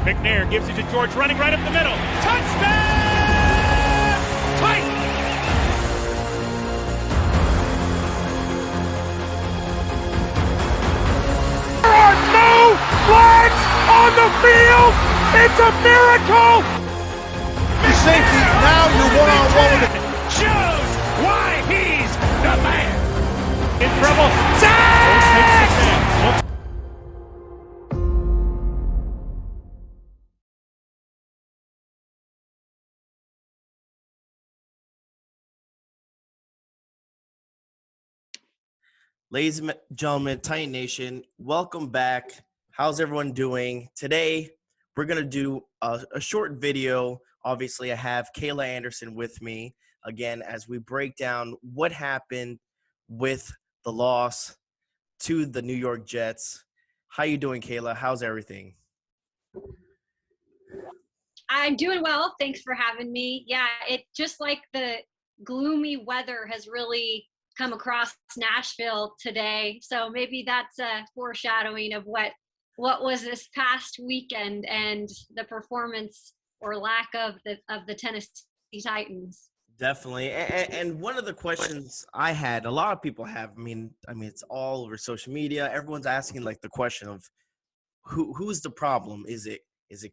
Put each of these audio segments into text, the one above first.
McNair gives it to George, running right up the middle. Touchdown! Titans! There are no flags on the field! It's a miracle! The safety, now you're one-on-one with it. Shows why he's the man! In trouble. Sack! Ladies and gentlemen, Titan Nation, welcome back. How's everyone doing? Today, we're going to do a short video. Obviously, I have Kayla Anderson with me again as we break down what happened with the loss to the New York Jets. How you doing, Kayla? How's everything? I'm doing well. Thanks for having me. Yeah, it just like the gloomy weather has really come across Nashville today. So maybe that's a foreshadowing of what was this past weekend and the performance or lack of the Tennessee Titans. Definitely. And one of the questions I had, a lot of people have, I mean, it's all over social media. Everyone's asking like the question of who's the problem? Is it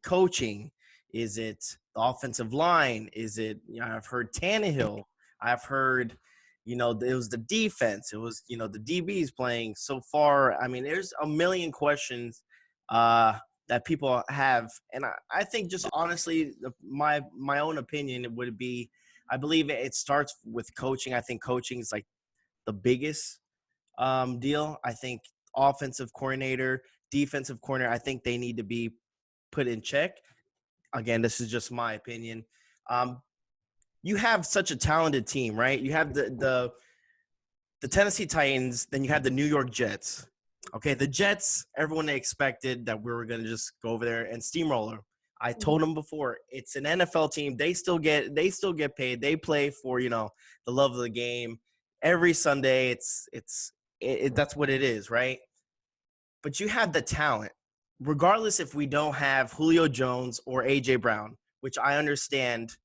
coaching? Is it the offensive line? Is it, I've heard Tannehill. I've heard, it was the defense. It was, the DBs playing so far. I mean, there's a million questions that people have. And I think just honestly, my own opinion would be, I believe it starts with coaching. I think coaching is like the biggest deal. I think offensive coordinator, defensive coordinator, I think they need to be put in check. Again, this is just my opinion. You have such a talented team, right? You have the Tennessee Titans, then you have the New York Jets. Okay, the Jets, everyone expected that we were going to just go over there and steamroller. I told them before, it's an NFL team. They still get paid. They play for, the love of the game. Every Sunday, that's what it is, right? But you have the talent. Regardless if we don't have Julio Jones or A.J. Brown, which I understand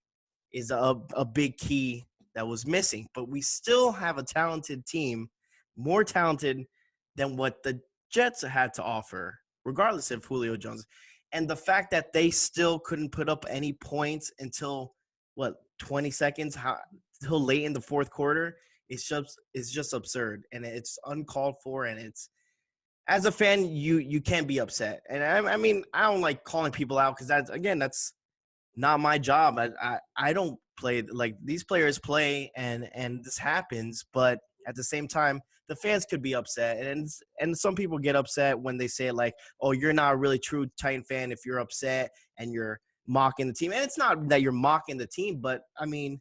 is a big key that was missing. But we still have a talented team, more talented than what the Jets had to offer, regardless of Julio Jones. And the fact that they still couldn't put up any points until, 20 seconds, until late in the fourth quarter, is just absurd. And it's uncalled for, and it's – as a fan, you can't be upset. And I mean, I don't like calling people out because that's not my job. I don't play like these players play and this happens, but at the same time, the fans could be upset. And some people get upset when they say like, oh, you're not a really true Titan fan if you're upset and you're mocking the team. And it's not that you're mocking the team, but I mean,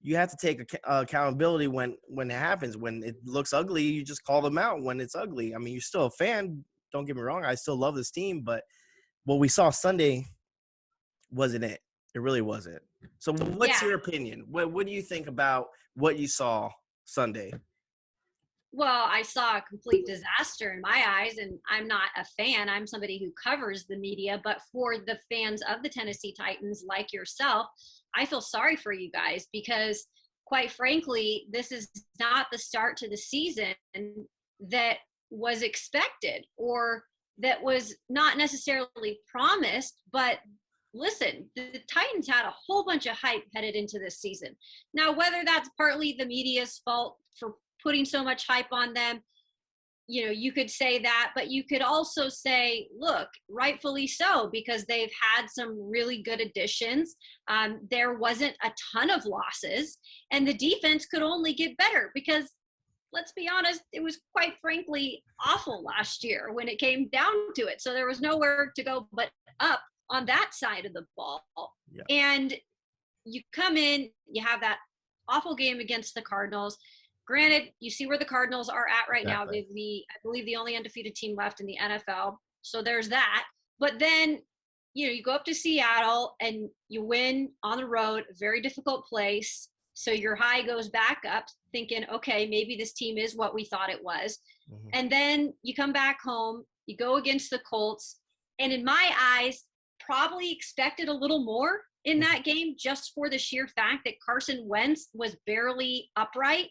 you have to take accountability when it happens. When it looks ugly, you just call them out when it's ugly. I mean, you're still a fan. Don't get me wrong. I still love this team. But what we saw Sunday wasn't it. It really wasn't. So what's your opinion? What do you think about what you saw Sunday? Well, I saw a complete disaster in my eyes, and I'm not a fan. I'm somebody who covers the media. But for the fans of the Tennessee Titans like yourself, I feel sorry for you guys because, quite frankly, this is not the start to the season that was expected or that was not necessarily promised. But listen, the Titans had a whole bunch of hype headed into this season. Now, whether that's partly the media's fault for putting so much hype on them, you could say that, but you could also say, look, rightfully so, because they've had some really good additions. There wasn't a ton of losses, and the defense could only get better because, let's be honest, it was quite frankly awful last year when it came down to it. So there was nowhere to go but up on that side of the ball. Yeah. And you come in, you have that awful game against the Cardinals. Granted, you see where the Cardinals are at right now. They're I believe the only undefeated team left in the NFL. So there's that. But then, you go up to Seattle and you win on the road, a very difficult place. So your high goes back up thinking, okay, maybe this team is what we thought it was. Mm-hmm. And then you come back home, you go against the Colts. And in my eyes, probably expected a little more in that game just for the sheer fact that Carson Wentz was barely upright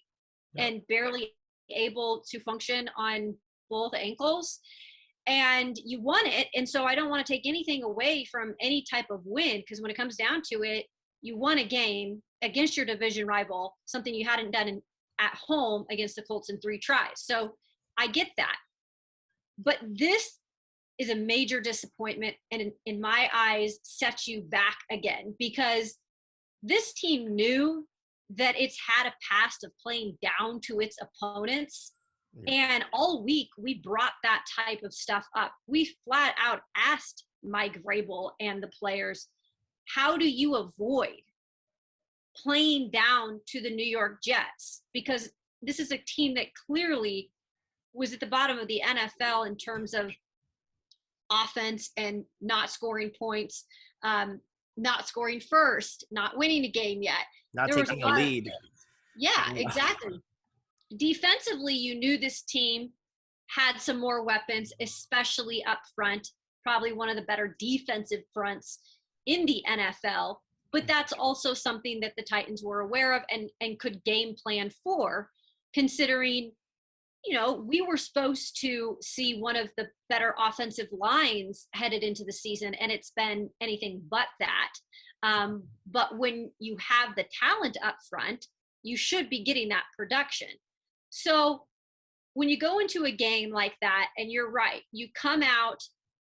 and barely able to function on both ankles. And you won it. And so I don't want to take anything away from any type of win, because when it comes down to it, you won a game against your division rival, something you hadn't done at home against the Colts in 3 tries. So I get that. But this is a major disappointment, and in my eyes sets you back again, because this team knew that it's had a past of playing down to its opponents. And all week we brought that type of stuff up. We flat out asked Mike Vrabel and the players, how do you avoid playing down to the New York Jets? Because this is a team that clearly was at the bottom of the NFL in terms of offense and not scoring points, not scoring first, not winning a game yet. Not taking a lead. Yeah, exactly. Defensively, you knew this team had some more weapons, especially up front, probably one of the better defensive fronts in the NFL. But that's also something that the Titans were aware of and could game plan for, considering, you know, we were supposed to see one of the better offensive lines headed into the season, and it's been anything but that. But when you have the talent up front, you should be getting that production. So when you go into a game like that, and you're right, you come out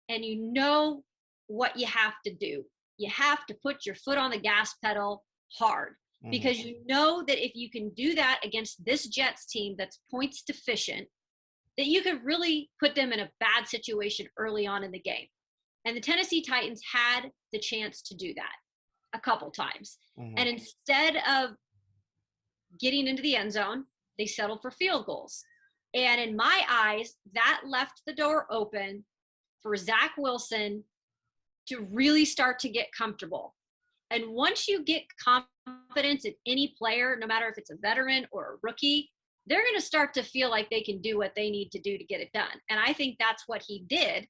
and you know what you have to do. You have to put your foot on the gas pedal hard, because you know that if you can do that against this Jets team that's points deficient, that you could really put them in a bad situation early on in the game. And the Tennessee Titans had the chance to do that a couple times. And instead of getting into the end zone, they settled for field goals. And in my eyes, that left the door open for Zach Wilson to really start to get comfortable. And once you get confidence in any player, no matter if it's a veteran or a rookie, they're going to start to feel like they can do what they need to do to get it done. And I think that's what he did.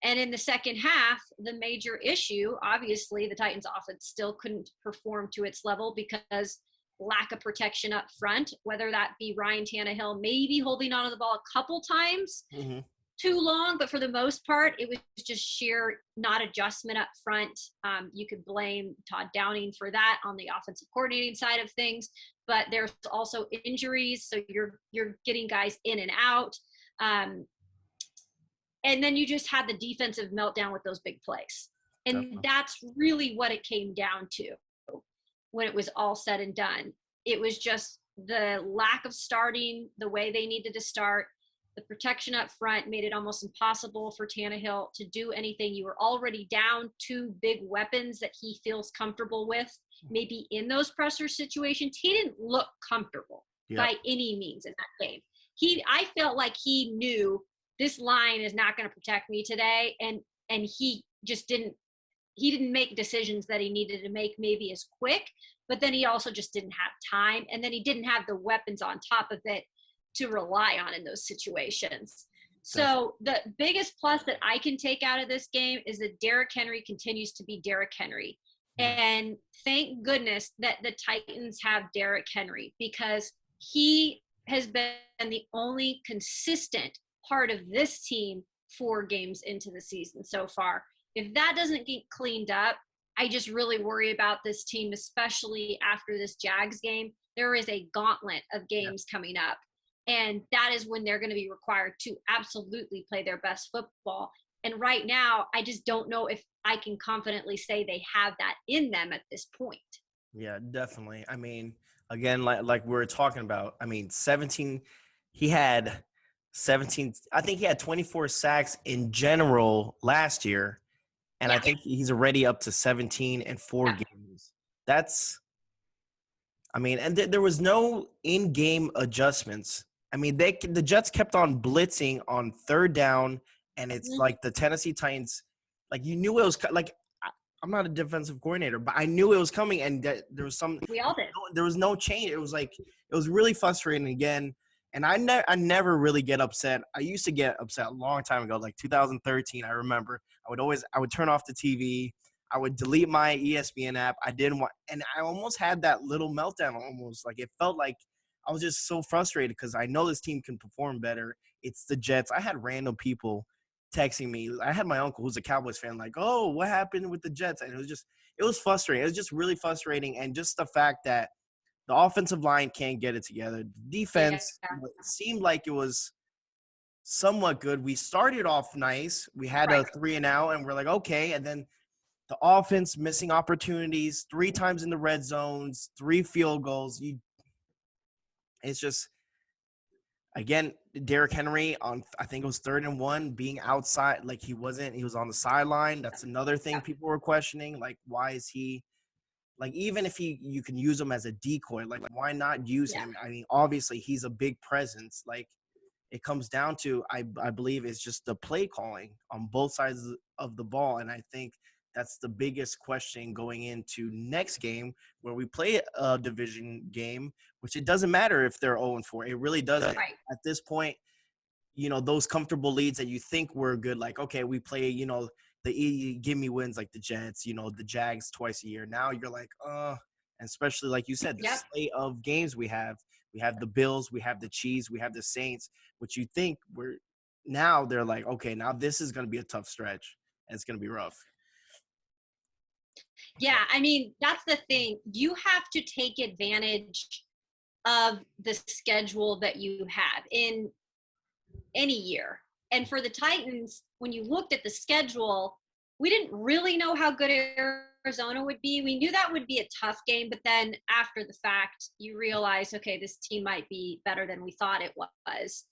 And in the second half, the major issue, obviously, the Titans offense still couldn't perform to its level because lack of protection up front, whether that be Ryan Tannehill maybe holding onto the ball a couple times too long, but for the most part, it was just sheer not adjustment up front. You could blame Todd Downing for that on the offensive coordinating side of things, but there's also injuries, so you're getting guys in and out. And then you just had the defensive meltdown with those big plays. And that's really what it came down to when it was all said and done. It was just the lack of starting the way they needed to start. The protection up front made it almost impossible for Tannehill to do anything. You were already down 2 big weapons that he feels comfortable with, maybe in those pressure situations. He didn't look comfortable by any means in that game. I felt like he knew this line is not going to protect me today. And he just didn't make decisions that he needed to make maybe as quick, but then he also just didn't have time. And then he didn't have the weapons on top of it to rely on in those situations. So the biggest plus that I can take out of this game is that Derrick Henry continues to be Derrick Henry. And thank goodness that the Titans have Derrick Henry, because he has been the only consistent part of this team 4 games into the season so far. If that doesn't get cleaned up, I just really worry about this team, especially after this Jags game. There is a gauntlet of games coming up, and that is when they're going to be required to absolutely play their best football. And right now, I just don't know if I can confidently say they have that in them at this point. Yeah, definitely. I mean, again, like we were talking about, I mean, he had 17, I think he had 24 sacks in general last year. And I think he's already up to 17 in 4 games. That's, I mean, and there was no in-game adjustments. I mean, the Jets kept on blitzing on 3rd down, and it's like the Tennessee Titans, like you knew it was like, I'm not a defensive coordinator, but I knew it was coming, and there was some. We all did. There was no change. It was like, it was really frustrating again. And I never really get upset. I used to get upset a long time ago, like 2013. I remember I would turn off the TV. I would delete my ESPN app. I didn't want, and I almost had that little meltdown. Almost like it felt like I was just so frustrated because I know this team can perform better. It's the Jets. I had random people texting me. I had my uncle who's a Cowboys fan, like, "Oh, what happened with the Jets?" And it was frustrating. It was just really frustrating, and just the fact that the offensive line can't get it together. The Yeah. defense, it seemed like it was somewhat good. We started off nice. We had a Right. 3-and-out, and we're like, okay. And then the offense missing opportunities 3 times in the red zones, 3 field goals. It's just, again, Derrick Henry on, I think it was 3rd and 1, being outside, like he was on the sideline. That's another thing people were questioning. Like, why is he, like, even if you can use him as a decoy, like, why not use Yeah. him? I mean, obviously he's a big presence. Like, it comes down to, I believe it's just the play calling on both sides of the ball. And I think that's the biggest question going into next game where we play a division game, which it doesn't matter if they're 0-4. It really doesn't. Right. At this point, those comfortable leads that you think were good, like, okay, we play, the gimme wins like the Jets, the Jags twice a year. Now you're like, and especially like you said, the Yep. slate of games we have the Bills, we have the Chiefs, we have the Saints, which you think now they're like, okay, now this is going to be a tough stretch and it's going to be rough. Yeah, I mean, that's the thing. You have to take advantage of the schedule that you have in any year. And for the Titans, when you looked at the schedule, we didn't really know how good Arizona would be. We knew that would be a tough game, but then after the fact, you realize, okay, this team might be better than we thought it was.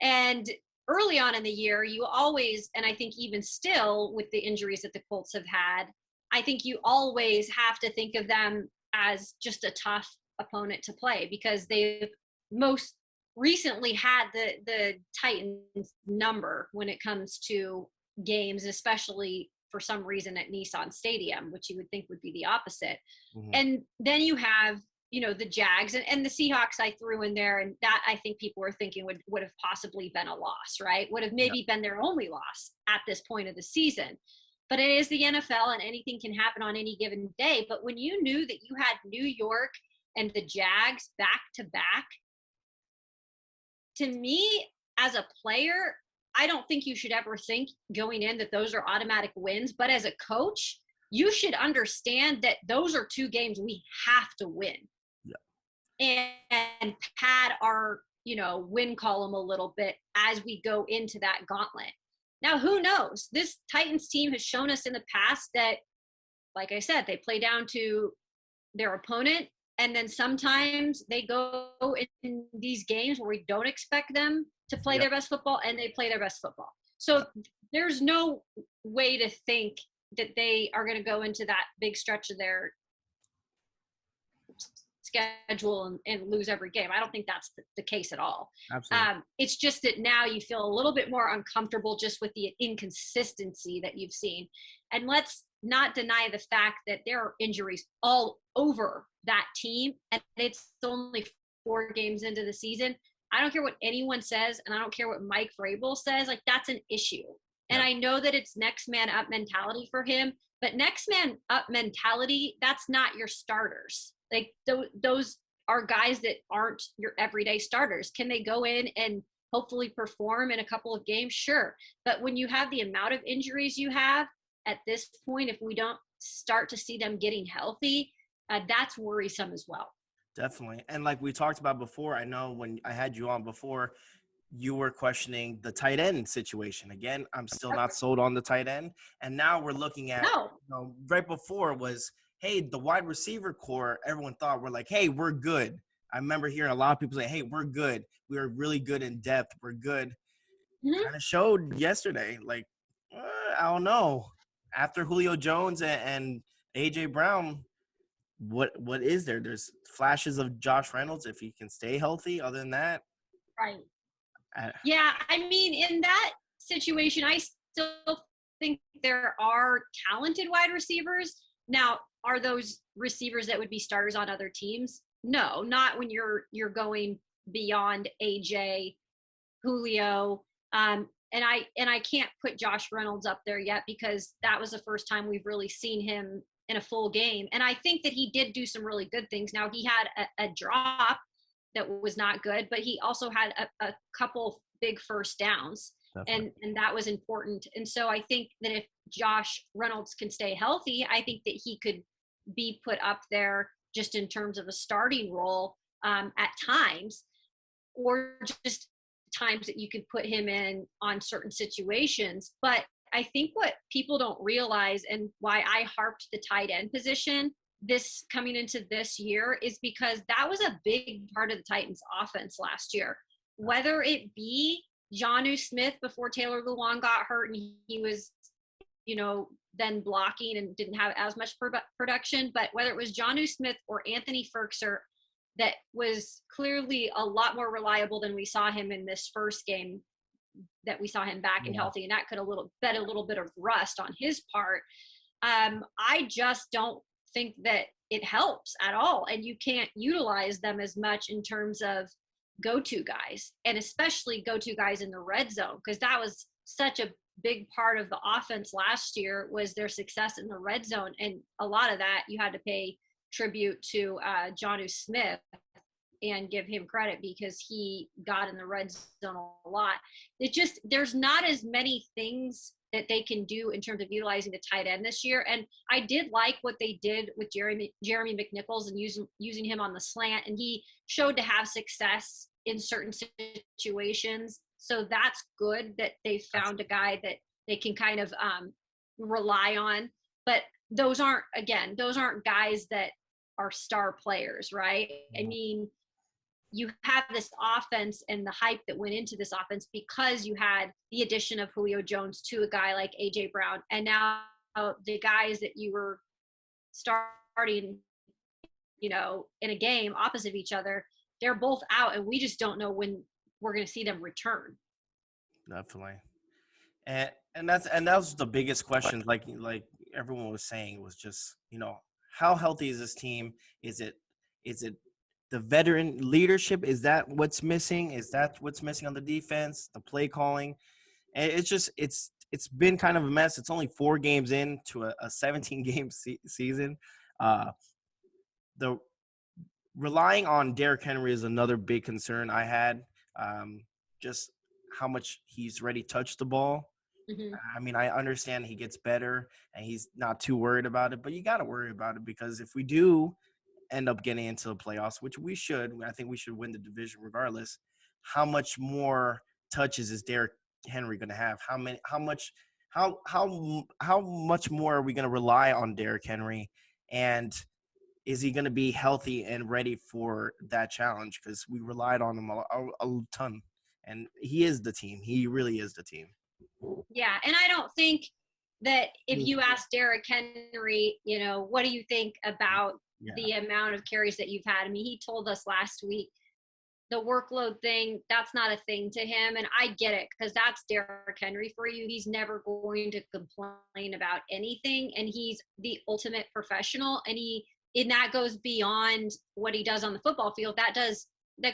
And early on in the year, you always, and I think even still with the injuries that the Colts have had, I think you always have to think of them as just a tough opponent to play because they've most recently had the Titans number when it comes to games, especially for some reason at Nissan Stadium, which you would think would be the opposite. Mm-hmm. And then you have, the Jags and the Seahawks I threw in there, and that I think people were thinking would have possibly been a loss, right? Would have maybe been their only loss at this point of the season. But it is the NFL and anything can happen on any given day. But when you knew that you had New York and the Jags back to back, to me, as a player, I don't think you should ever think going in that those are automatic wins. But as a coach, you should understand that those are 2 games we have to win. Yeah. And pad our, win column a little bit as we go into that gauntlet. Now, who knows? This Titans team has shown us in the past that, like I said, they play down to their opponent. And then sometimes they go in these games where we don't expect them to play their best football, and they play their best football. So there's no way to think that they are going to go into that big stretch of their schedule and lose every game. I don't think that's the case at all. Absolutely. It's just that now you feel a little bit more uncomfortable just with the inconsistency that you've seen. And let's not deny the fact that there are injuries all over that team, and it's only 4 games into the season. I don't care what anyone says, and I don't care what Mike Vrabel says. Like, that's an issue. And I know that it's next man up mentality for him, but next man up mentality, that's not your starters. Like, those are guys that aren't your everyday starters. Can they go in and hopefully perform in a couple of games? Sure. But when you have the amount of injuries you have at this point, if we don't start to see them getting healthy, that's worrisome as well. Definitely. And like we talked about before, I know when I had you on before, you were questioning the tight end situation. Again, I'm still not sold on the tight end. And now we're looking at, right before was, hey, the wide receiver core, everyone thought we're like, hey, we're good. I remember hearing a lot of people say, hey, we're good. We are really good in depth. We're good. Mm-hmm. Kind of showed yesterday, like, I don't know. After Julio Jones and A.J. Brown, what is there? There's flashes of Josh Reynolds if he can stay healthy. Other than that, right. Yeah, I mean, in that situation, I still think there are talented wide receivers. Now, are those receivers that would be starters on other teams? No, not when you're going beyond AJ, Julio. And I can't put Josh Reynolds up there yet because that was the first time we've really seen him in a full game. And I think that he did do some really good things. Now he had a drop that was not good, but he also had a couple big first downs. And that was important. And so I think that if Josh Reynolds can stay healthy, I think that he could be put up there just in terms of a starting role at times, or just times that you could put him in on certain situations. But I think what people don't realize, and why I harped the tight end position this coming into this year, is because that was a big part of the Titans offense last year. Whether it be Jonnu Smith before Taylor Lewan got hurt and he was, then blocking and didn't have as much production, but whether it was Jonnu Smith or Anthony Ferkser, that was clearly a lot more reliable than we saw him in this first game, that we saw him back and healthy, and that could bet a little bit of rust on his part. I just don't think that it helps at all, and you can't utilize them as much in terms of go-to guys, and especially go-to guys in the red zone, because that was such a big part of the offense last year, was their success in the red zone, and a lot of that you had to pay tribute to Jonnu Smith and give him credit because he got in the red zone a lot. There's not as many things that they can do in terms of utilizing the tight end this year. And I did like what they did with Jeremy McNichols and using him on the slant, and he showed to have success in certain situations. So that's good that they found a guy that they can kind of rely on. But those aren't guys that are star players, right? I mean, you have this offense and the hype that went into this offense because you had the addition of Julio Jones to a guy like AJ Brown, and now the guys that you were starting, in a game opposite of each other, they're both out, and we just don't know when we're going to see them return. Definitely. And that was the biggest question, like everyone was saying, was just, how healthy is this team? Is it the veteran leadership? Is that what's missing? Is that what's missing on the defense? The play calling? And it's been kind of a mess. It's only 4 games into a 17-game season. The relying on Derrick Henry is another big concern I had. Just how much he's already touched the ball. Mm-hmm. I mean, I understand he gets better and he's not too worried about it, but you got to worry about it, because if we do end up getting into the playoffs, which we should, I think we should win the division regardless, how much more touches is Derrick Henry going to have? How much more are we going to rely on Derrick Henry? And is he going to be healthy and ready for that challenge? Because we relied on him a ton. And he is the team. He really is the team. Yeah, and I don't think that if you ask Derrick Henry, what do you think about the amount of carries that you've had? I mean, he told us last week the workload thing, that's not a thing to him. And I get it, because that's Derrick Henry for you. He's never going to complain about anything. And he's the ultimate professional. And that goes beyond what he does on the football field. That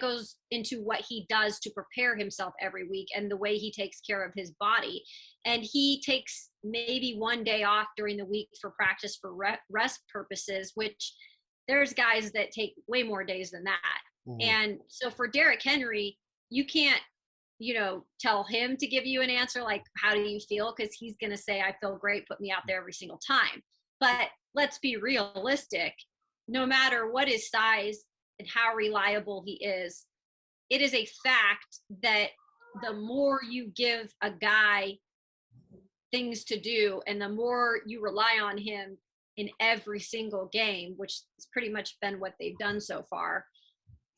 goes into what he does to prepare himself every week and the way he takes care of his body. And he takes maybe one day off during the week for practice for rest purposes, which there's guys that take way more days than that. Mm-hmm. And so for Derrick Henry, you can't, tell him to give you an answer like, how do you feel? Because he's going to say, I feel great, put me out there every single time. But let's be realistic. No matter what his size and how reliable he is, it is a fact that the more you give a guy things to do and the more you rely on him in every single game, which has pretty much been what they've done so far,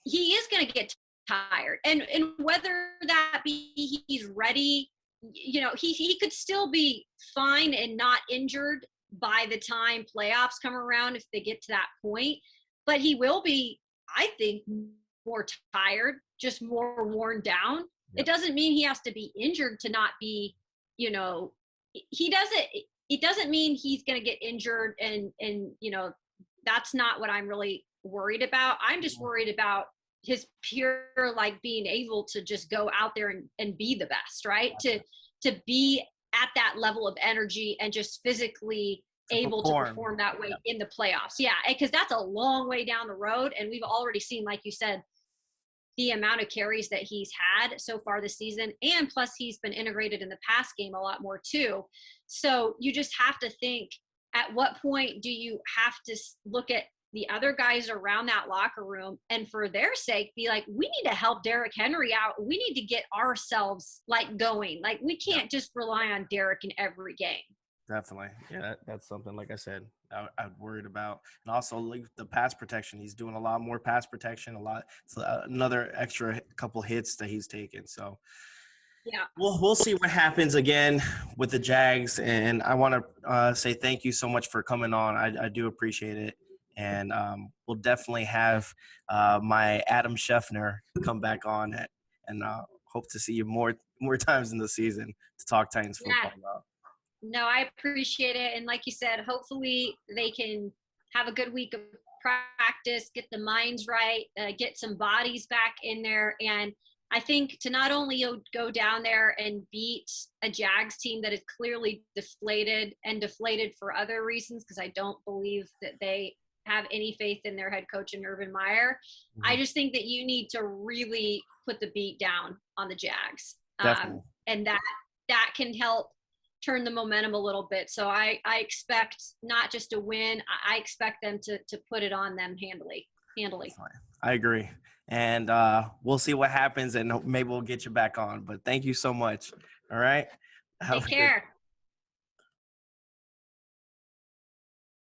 he is going to get tired. And whether that be he's ready, he could still be fine and not injured by the time playoffs come around if they get to that point. But he will be, I think, more tired, just more worn down. Yep. It doesn't mean he has to be injured to not be, it doesn't mean he's going to get injured and that's not what I'm really worried about. I'm just worried about his pure, like, being able to just go out there and be the best, right? To be at that level of energy and just physically able to perform that way in the playoffs. Yeah, because that's a long way down the road. And we've already seen, like you said, the amount of carries that he's had so far this season. And plus he's been integrated in the pass game a lot more too. So you just have to think, at what point do you have to look at the other guys around that locker room and for their sake be like, we need to help Derrick Henry out. We need to get ourselves like going. Like, we can't just rely on Derrick in every game. Definitely. Yeah, that's something, like I said, I'm worried about. And also, like, the pass protection. He's doing a lot more pass protection, it's another extra couple hits that he's taken. So, yeah, we'll see what happens again with the Jags. And I want to say thank you so much for coming on. I do appreciate it. And we'll definitely have my Adam Scheffner come back on and hope to see you more times in the season to talk Titans football. No, I appreciate it. And like you said, hopefully they can have a good week of practice, get the minds right, get some bodies back in there. And I think to not only go down there and beat a Jags team that is clearly deflated for other reasons, because I don't believe that they have any faith in their head coach and Urban Meyer. Mm-hmm. I just think that you need to really put the beat down on the Jags. And that can help turn the momentum a little bit. So I expect not just a win, I expect them to put it on them handily. I agree. And we'll see what happens, and maybe we'll get you back on. But thank you so much. All right. Take care.